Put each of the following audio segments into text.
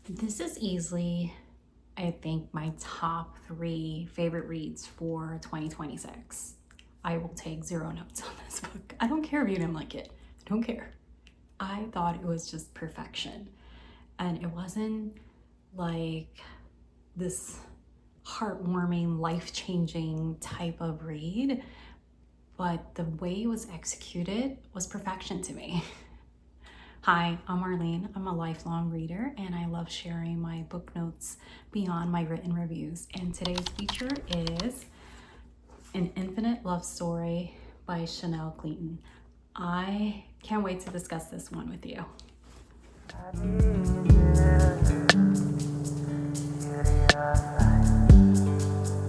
This is easily, I think, my top 3 favorite reads for 2026. I will take 0 notes on this book. I don't care if you didn't like it. I don't care. I thought it was just perfection. And it wasn't like this heartwarming, life-changing type of read, but the way it was executed was perfection to me. Hi, I'm Arlene. I'm a lifelong reader and I love sharing my book notes beyond my written reviews. And today's feature is An Infinite Love Story by Chanel Cleeton. I can't wait to discuss this one with you.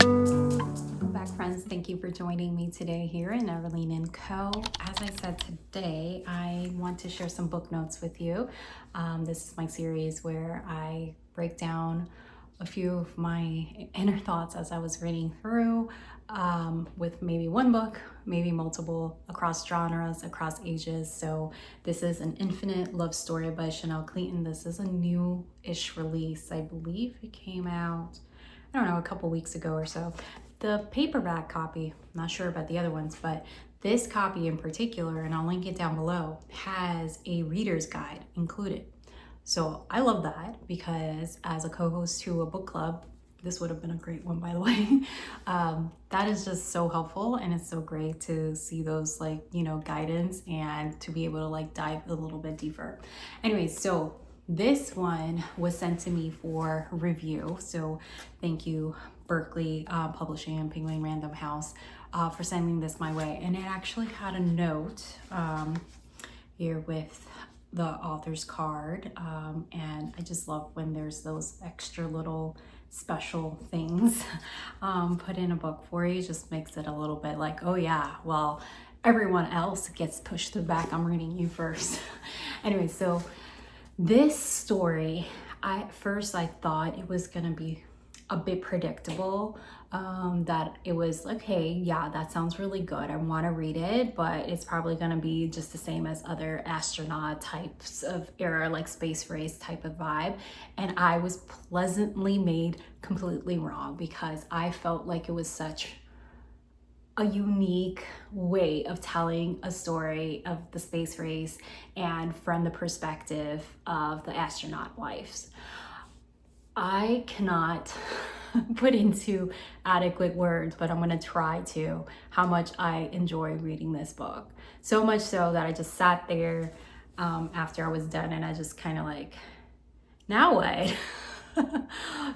Welcome back, friends. Thank you for joining me today here in Arlene and Co. As I said today, I want to share some book notes with you. This is my series where I break down a few of my inner thoughts as I was reading through, with maybe one book, maybe multiple, across genres, across ages. So this is An Infinite Love Story by Chanel Cleeton. This is a new-ish release. I believe it came out, I don't know, a couple weeks ago or so. The paperback copy, I'm not sure about the other ones, but this copy in particular, and I'll link it down below, has a reader's guide included. So I love that because as a co-host to a book club, this would have been a great one, by the way. That is just so helpful, and it's so great to see those guidance and to be able to dive a little bit deeper. Anyway, so this one was sent to me for review. So thank you, Berkley Publishing and Penguin Random House, for sending this my way. And it actually had a note here with the author's card, and I just love when there's those extra little special things put in a book for you. It just makes it a little bit like, oh yeah, well, everyone else gets pushed to the back, I'm reading you first. Anyway, so this story, at first I thought it was gonna be a bit predictable, that it was like, hey, yeah, that sounds really good, I want to read it, but it's probably going to be just the same as other astronaut types of era, like space race type of vibe. And I was pleasantly made completely wrong, because I felt like it was such a unique way of telling a story of the space race and from the perspective of the astronaut wives. I cannot put into adequate words, but I'm going to try to, how much I enjoy reading this book. So much so that I just sat there after I was done, and I just kind of like, now what?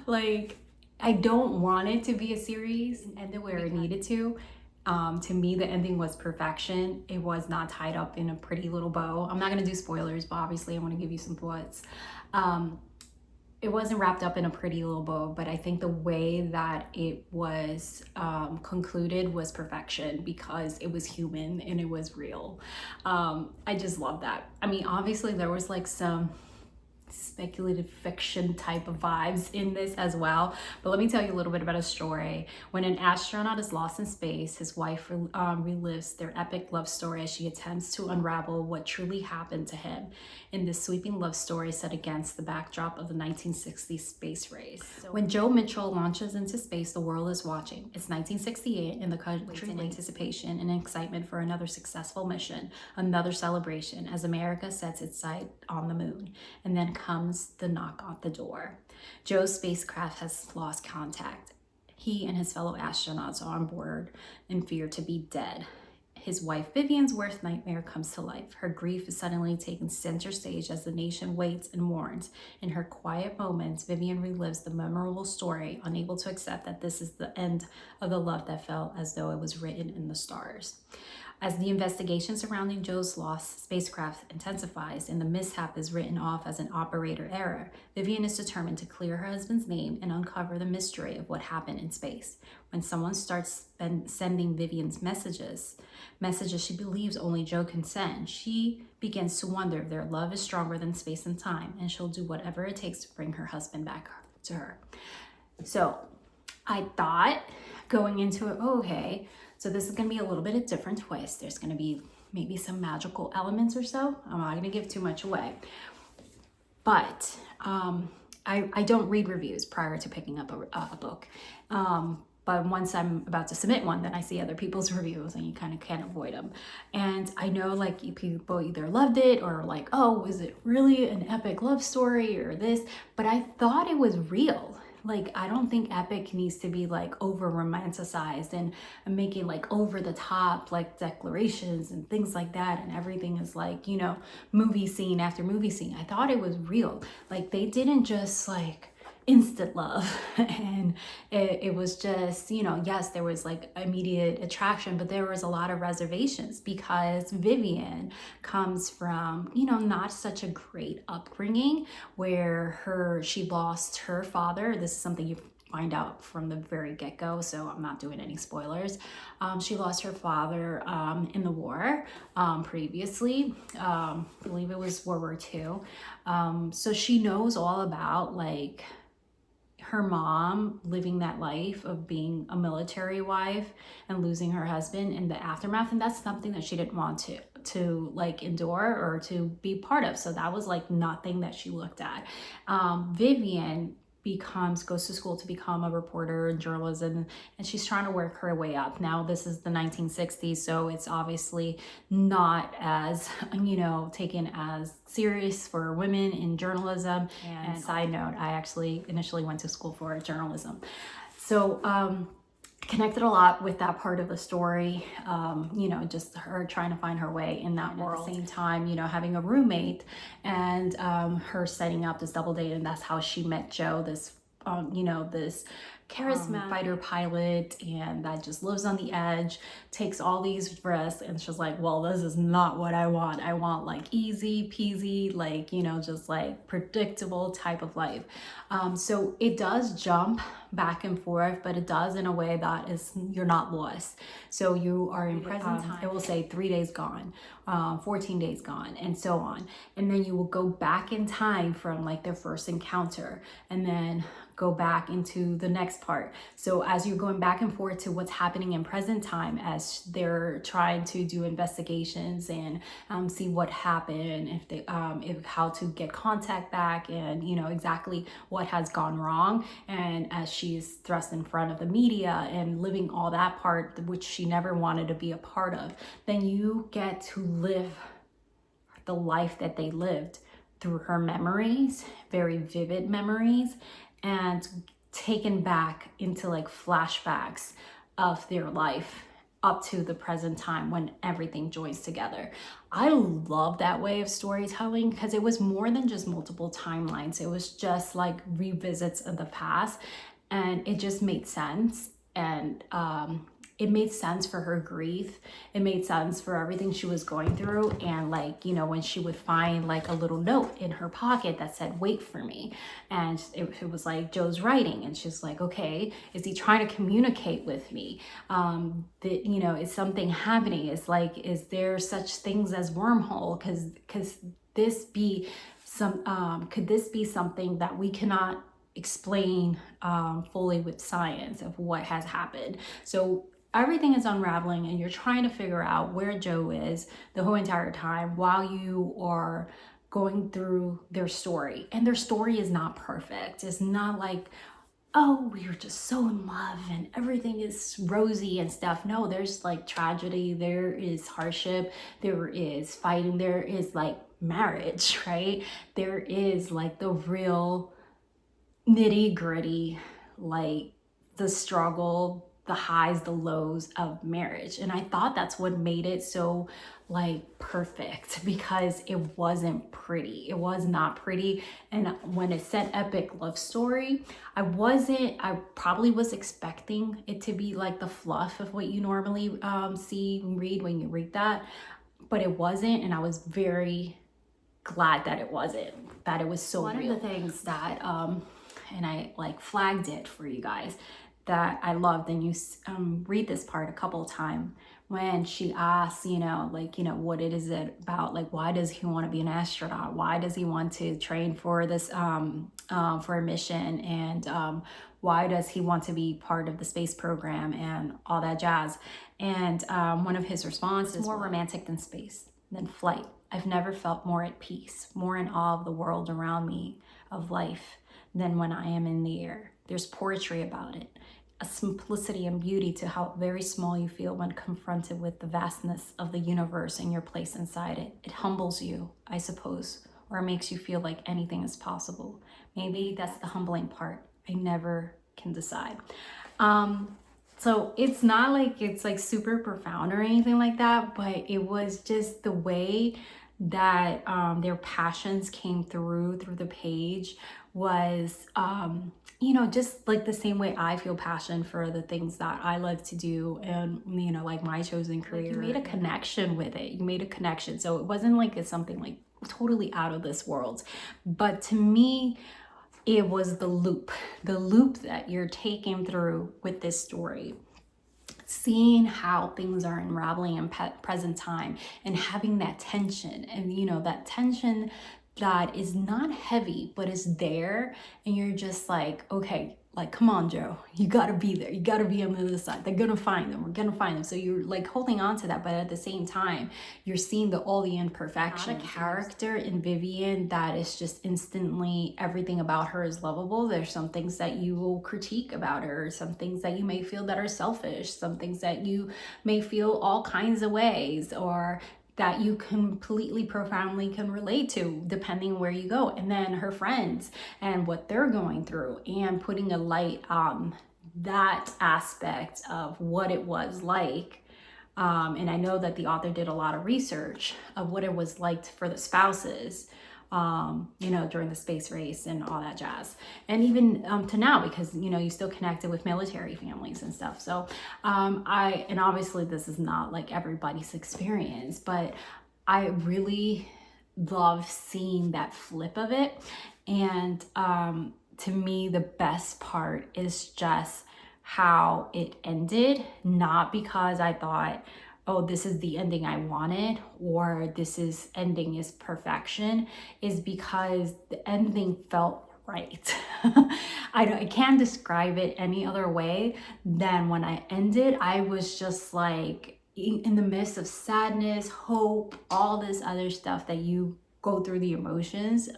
Like, I don't want it to be a series, and where it needed to. To me, the ending was perfection. It was not tied up in a pretty little bow. I'm not going to do spoilers, but obviously I want to give you some thoughts. It wasn't wrapped up in a pretty little bow, but I think the way that it was concluded was perfection, because it was human and it was real. I just love that. I mean, obviously there was like some speculative fiction type of vibes in this as well, but let me tell you a little bit about a story. When an astronaut is lost in space, his wife relives their epic love story as she attempts to unravel what truly happened to him in this sweeping love story set against the backdrop of the 1960s space race. When Joe Mitchell launches into space, the world is watching. It's 1968 and the country in anticipation and excitement for another successful mission, another celebration as America sets its sight on the moon. And then comes the knock on the door. Joe's spacecraft has lost contact. He and his fellow astronauts are on board and fear to be dead. His wife Vivian's worst nightmare comes to life. Her grief is suddenly taken center stage as the nation waits and mourns. In her quiet moments, Vivian relives the memorable story, unable to accept that this is the end of the love that felt as though it was written in the stars. As the investigation surrounding Joe's lost spacecraft intensifies and the mishap is written off as an operator error, Vivian is determined to clear her husband's name and uncover the mystery of what happened in space. When someone starts sending Vivian's messages she believes only Joe can send, she begins to wonder if their love is stronger than space and time, and she'll do whatever it takes to bring her husband back to her. So I thought going into it, okay, so this is going to be a little bit of different twist. There's going to be maybe some magical elements or so. I'm not going to give too much away. But I don't read reviews prior to picking up a book. But once I'm about to submit one, then I see other people's reviews and you kind of can't avoid them. And I know like people either loved it or like, oh, is it really an epic love story or this? But I thought it was real. Like, I don't think epic needs to be like over romanticized and making like over the top like declarations and things like that. And everything is like, you know, movie scene after movie scene. I thought it was real. Like, they didn't just like instant love and it was just, you know, yes, there was like immediate attraction, but there was a lot of reservations because Vivian comes from, you know, not such a great upbringing where she lost her father. This is something you find out from the very get-go, so I'm not doing any spoilers. She lost her father in the war previously. I believe it was World War II. So she knows all about like her mom living that life of being a military wife and losing her husband in the aftermath, and that's something that she didn't want to like endure or to be part of. So that was like nothing that she looked at. Vivian goes to school to become a reporter in journalism, and she's trying to work her way up. Now this is the 1960s, so it's obviously not as, you know, taken as serious for women in journalism. And side note, I actually initially went to school for journalism, so connected a lot with that part of the story. You know, just her trying to find her way in that world. At the same time, you know, having a roommate and her setting up this double date, and that's how she met Joe, this you know, this charismatic fighter pilot, and that just lives on the edge, takes all these risks, and she's like, well, this is not what I want. I want like easy peasy, like, you know, just like predictable type of life. So it does jump back and forth, but it does in a way that is, you're not lost. So you are in present time. It will say 3 days gone, 14 days gone, and so on. And then you will go back in time from like their first encounter, and then go back into the next part. So as you're going back and forth to what's happening in present time, as they're trying to do investigations and see what happened, if they how to get contact back, and you know exactly what has gone wrong, and as she's thrust in front of the media and living all that part which she never wanted to be a part of, then you get to live the life that they lived through her memories, very vivid memories, and taken back into like flashbacks of their life up to the present time when everything joins together. I love that way of storytelling because it was more than just multiple timelines. It was just like revisits of the past, and it just made sense. And it made sense for her grief. It made sense for everything she was going through. And like, you know, when she would find like a little note in her pocket that said, wait for me. And it was like Joe's writing. And she's like, okay, is he trying to communicate with me? That, you know, is something happening? It's like, is there such things as wormhole? Could this be something that we cannot explain fully with science of what has happened? So everything is unraveling, and you're trying to figure out where Joe is the whole entire time while you are going through their story. And their story is not perfect. It's not like, oh, we were just so in love and everything is rosy and stuff. No, there's like tragedy, there is hardship, there is fighting, there is like marriage, right? There is like the real nitty gritty, like the struggle, the highs, the lows of marriage. And I thought that's what made it so like perfect, because it wasn't pretty. It was not pretty. And when it said epic love story, I probably was expecting it to be like the fluff of what you normally see and read when you read that, but it wasn't. And I was very glad that it wasn't, that it was so real. One of the things that, and I like flagged it for you guys, that I loved, and you read this part a couple of times, when she asks, you know, like, you know, what it is it about? Like, why does he want to be an astronaut? Why does he want to train for this, for a mission? And why does he want to be part of the space program and all that jazz? And one of his responses, more romantic than space, than flight. I've never felt more at peace, more in awe of the world around me, of life, than when I am in the air. There's poetry about it, a simplicity and beauty to how very small you feel when confronted with the vastness of the universe and your place inside it. It humbles you, I suppose, or it makes you feel like anything is possible. Maybe that's the humbling part. I never can decide. So it's not like it's like super profound or anything like that, but it was just the way that their passions came through the page was, you know, just like the same way I feel passion for the things that I love to do, and, you know, like my chosen career. Like you made a connection with it. You made a connection. So it wasn't like it's something like totally out of this world. But to me, it was the loop that you're taken through with this story. Seeing how things are unraveling in present time and having that tension, and you know, that tension that is not heavy but is there, and you're just like, okay, like, come on, Joe, you gotta be there, you gotta be on the other side, they're gonna find them, we're gonna find them. So you're like holding on to that, but at the same time you're seeing all the imperfection. Not a character in Vivian that is just instantly everything about her is lovable. There's some things that you will critique about her, some things that you may feel that are selfish, some things that you may feel all kinds of ways, or that you completely profoundly can relate to depending where you go. And then her friends and what they're going through, and putting a light on that aspect of what it was like. And I know that the author did a lot of research of what it was like for the spouses, you know, during the space race and all that jazz. And even to now, because, you know, you still connected with military families and stuff. So and obviously this is not like everybody's experience, but I really love seeing that flip of it. And to me, the best part is just how it ended, not because I thought, oh, this is the ending I wanted, or ending is perfection, is because the ending felt right. I can't describe it any other way than when I ended, I was just like in the midst of sadness, hope, all this other stuff that you go through the emotions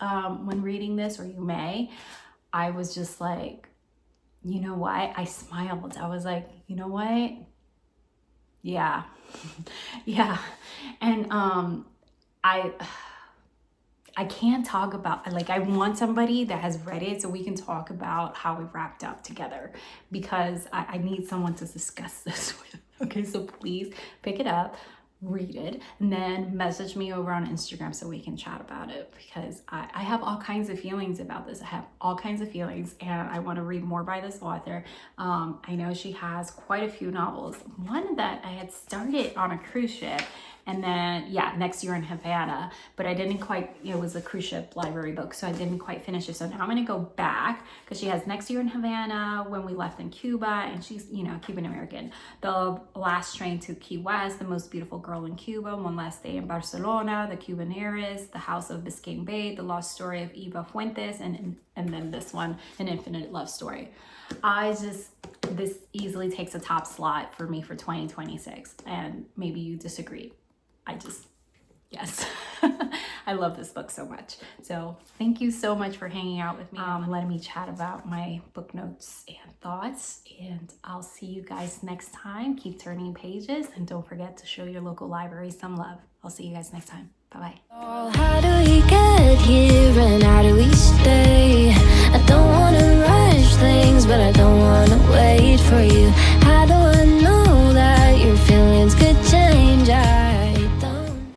when reading this, or you may. I was just like, you know what? I smiled. I was like, you know what? Yeah. Yeah. And I can't talk about, like, I want somebody that has read it so we can talk about how we wrapped up together, because I need someone to discuss this with. Okay, so please pick it up, read it, and then message me over on Instagram so we can chat about it, because I have all kinds of feelings about this. I have all kinds of feelings, and I want to read more by this author. I know she has quite a few novels. One that I had started on a cruise ship, and then, yeah, Next Year in Havana, but I didn't quite, it was a cruise ship library book, so I didn't quite finish it. So now I'm going to go back, because she has Next Year in Havana, When We Left in Cuba, and she's, you know, Cuban American. The Last Train to Key West, The Most Beautiful Girl in Cuba, One Last Day in Barcelona, The Cuban Heiress, The House of Biscayne Bay, The Lost Story of Eva Fuentes, and then this one, An Infinite Love Story. This easily takes a top slot for me for 2026, and maybe you disagree. Yes, I love this book so much. So thank you so much for hanging out with me, letting me chat about my book notes and thoughts. And I'll see you guys next time. Keep turning pages, and don't forget to show your local library some love. I'll see you guys next time. Bye-bye. How do we get here, and how do we stay?